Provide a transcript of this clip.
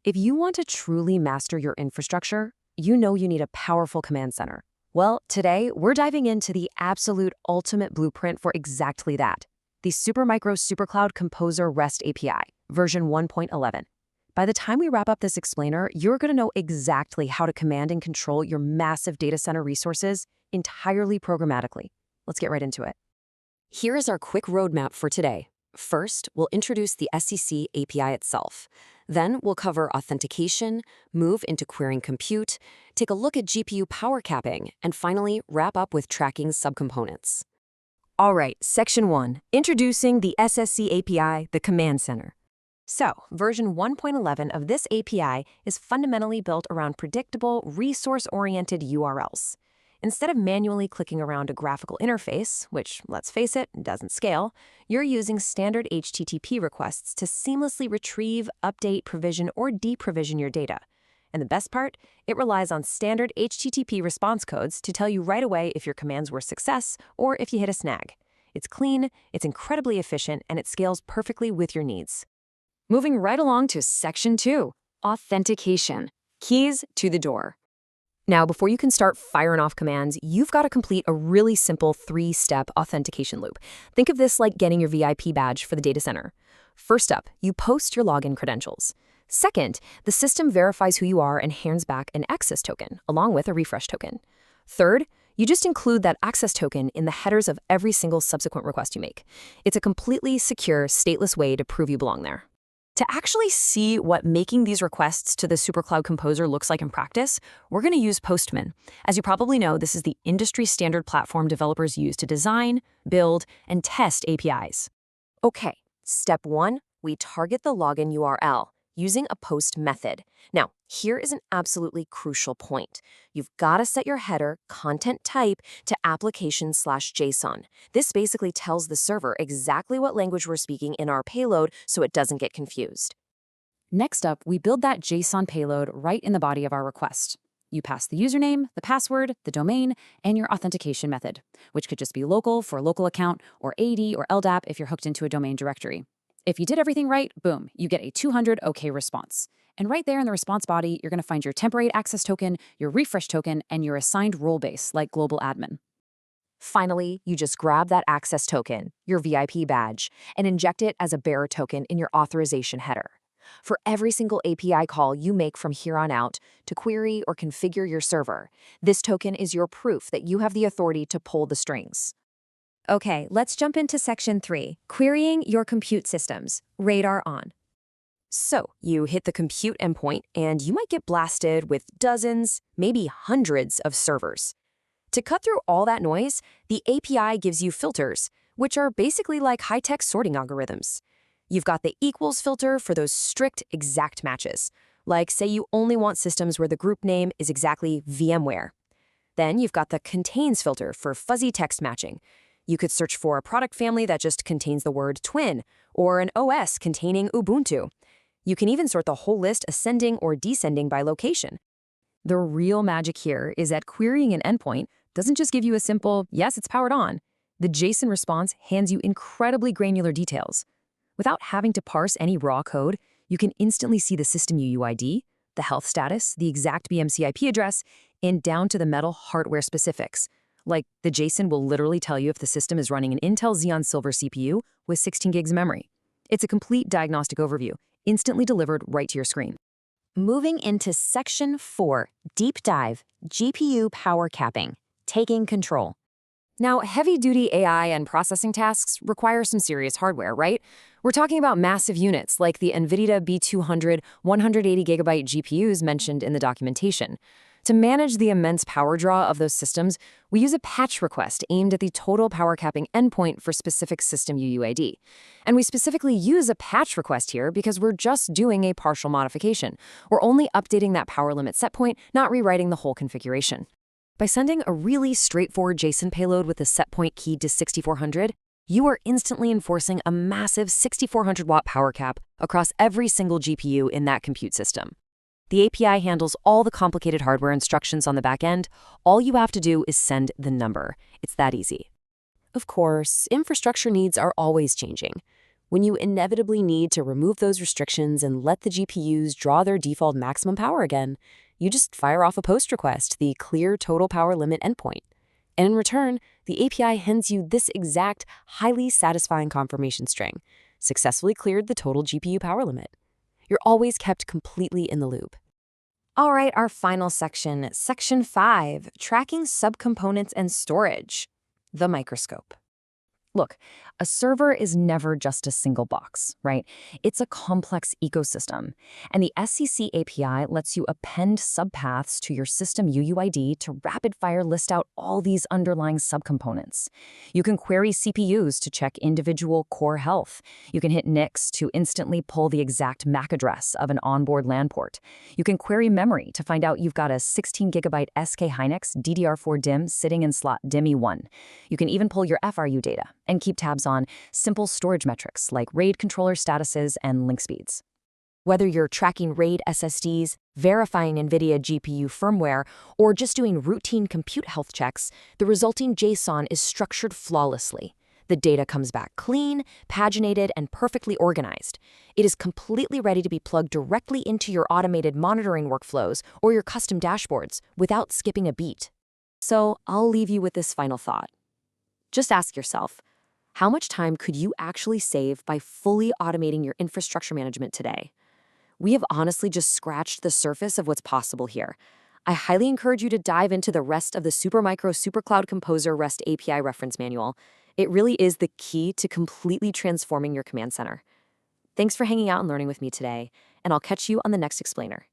If you want to truly master your infrastructure, you know you need a powerful command center. Well, today we're diving into the absolute ultimate blueprint for exactly that, the Supermicro SuperCloud Composer REST API, version 1.11. By the time we wrap up this explainer, you're going to know exactly how to command and control your massive data center resources entirely programmatically. Let's get right into it. Here is our quick roadmap for today. First, we'll introduce the SCC API itself. Then we'll cover authentication, move into querying compute, take a look at GPU power capping, and finally wrap up with tracking subcomponents. All right, Section 1, introducing the SCC API, the command center. So, version 1.11 of this API is fundamentally built around predictable, resource-oriented URLs. Instead of manually clicking around a graphical interface, which, let's face it, doesn't scale, you're using standard HTTP requests to seamlessly retrieve, update, provision, or deprovision your data. And the best part, it relies on standard HTTP response codes to tell you right away if your commands were a success or if you hit a snag. It's clean, it's incredibly efficient, and it scales perfectly with your needs. Moving right along to Section 2, authentication, keys to the door. Now, before you can start firing off commands, you've got to complete a really simple 3-step authentication loop. Think of this like getting your VIP badge for the data center. First up, you post your login credentials. Second, the system verifies who you are and hands back an access token, along with a refresh token. Third, you just include that access token in the headers of every single subsequent request you make. It's a completely secure, stateless way to prove you belong there. To actually see what making these requests to the SuperCloud Composer looks like in practice, we're going to use Postman. As you probably know, this is the industry standard platform developers use to design, build, and test APIs. Okay, step 1, we target the login URL using a post method. Now, here is an absolutely crucial point. You've got to set your header content type to application/JSON. This basically tells the server exactly what language we're speaking in our payload so it doesn't get confused. Next up, we build that JSON payload right in the body of our request. You pass the username, the password, the domain, and your authentication method, which could just be local for a local account or AD or LDAP if you're hooked into a domain directory. If you did everything right, boom, you get a 200 OK response. And right there in the response body, you're going to find your temporary access token, your refresh token, and your assigned role base, like global admin. Finally, you just grab that access token, your VIP badge, and inject it as a bearer token in your authorization header. For every single API call you make from here on out to query or configure your server, this token is your proof that you have the authority to pull the strings. Okay, let's jump into Section 3, querying your compute systems, radar on. So, you hit the compute endpoint, and you might get blasted with dozens, maybe hundreds of servers. To cut through all that noise, the API gives you filters, which are basically like high-tech sorting algorithms. You've got the equals filter for those strict exact matches, like say you only want systems where the group name is exactly VMware. Then you've got the contains filter for fuzzy text matching. You could search for a product family that just contains the word twin, or an OS containing Ubuntu. You can even sort the whole list ascending or descending by location. The real magic here is that querying an endpoint doesn't just give you a simple, yes, it's powered on. The JSON response hands you incredibly granular details. Without having to parse any raw code, you can instantly see the system UUID, the health status, the exact BMC IP address, and down to the metal hardware specifics. Like, the JSON will literally tell you if the system is running an Intel Xeon Silver CPU with 16 gigs of memory. It's a complete diagnostic overview, instantly delivered right to your screen. Moving into Section 4, Deep Dive, GPU Power Capping, Taking Control. Now, heavy-duty AI and processing tasks require some serious hardware, right? We're talking about massive units like the NVIDIA B200 180GB GPUs mentioned in the documentation. To manage the immense power draw of those systems, we use a patch request aimed at the total power capping endpoint for specific system UUID. And we specifically use a patch request here because we're just doing a partial modification. We're only updating that power limit set point, not rewriting the whole configuration. By sending a really straightforward JSON payload with a set point keyed to 6400, you are instantly enforcing a massive 6400-watt power cap across every single GPU in that compute system. The API handles all the complicated hardware instructions on the back end. All you have to do is send the number. It's that easy. Of course, infrastructure needs are always changing. When you inevitably need to remove those restrictions and let the GPUs draw their default maximum power again, you just fire off a post request, the clear total power limit endpoint. And in return, the API hands you this exact, highly satisfying confirmation string: successfully cleared the total GPU power limit. You're always kept completely in the loop. All right, our final section, Section 5, Tracking Subcomponents and Storage, the microscope. Look, a server is never just a single box, right? It's a complex ecosystem. And the SCC API lets you append subpaths to your system UUID to rapid-fire list out all these underlying subcomponents. You can query CPUs to check individual core health. You can hit NICs to instantly pull the exact MAC address of an onboard LAN port. You can query memory to find out you've got a 16GB SK Hynix DDR4 DIMM sitting in slot DIMM E1. You can even pull your FRU data and keep tabs on simple storage metrics like RAID controller statuses and link speeds. Whether you're tracking RAID SSDs, verifying NVIDIA GPU firmware, or just doing routine compute health checks, the resulting JSON is structured flawlessly. The data comes back clean, paginated, and perfectly organized. It is completely ready to be plugged directly into your automated monitoring workflows or your custom dashboards without skipping a beat. So I'll leave you with this final thought. Just ask yourself, how much time could you actually save by fully automating your infrastructure management today? We have honestly just scratched the surface of what's possible here. I highly encourage you to dive into the rest of the Supermicro SuperCloud Composer REST API reference manual. It really is the key to completely transforming your command center. Thanks for hanging out and learning with me today, and I'll catch you on the next explainer.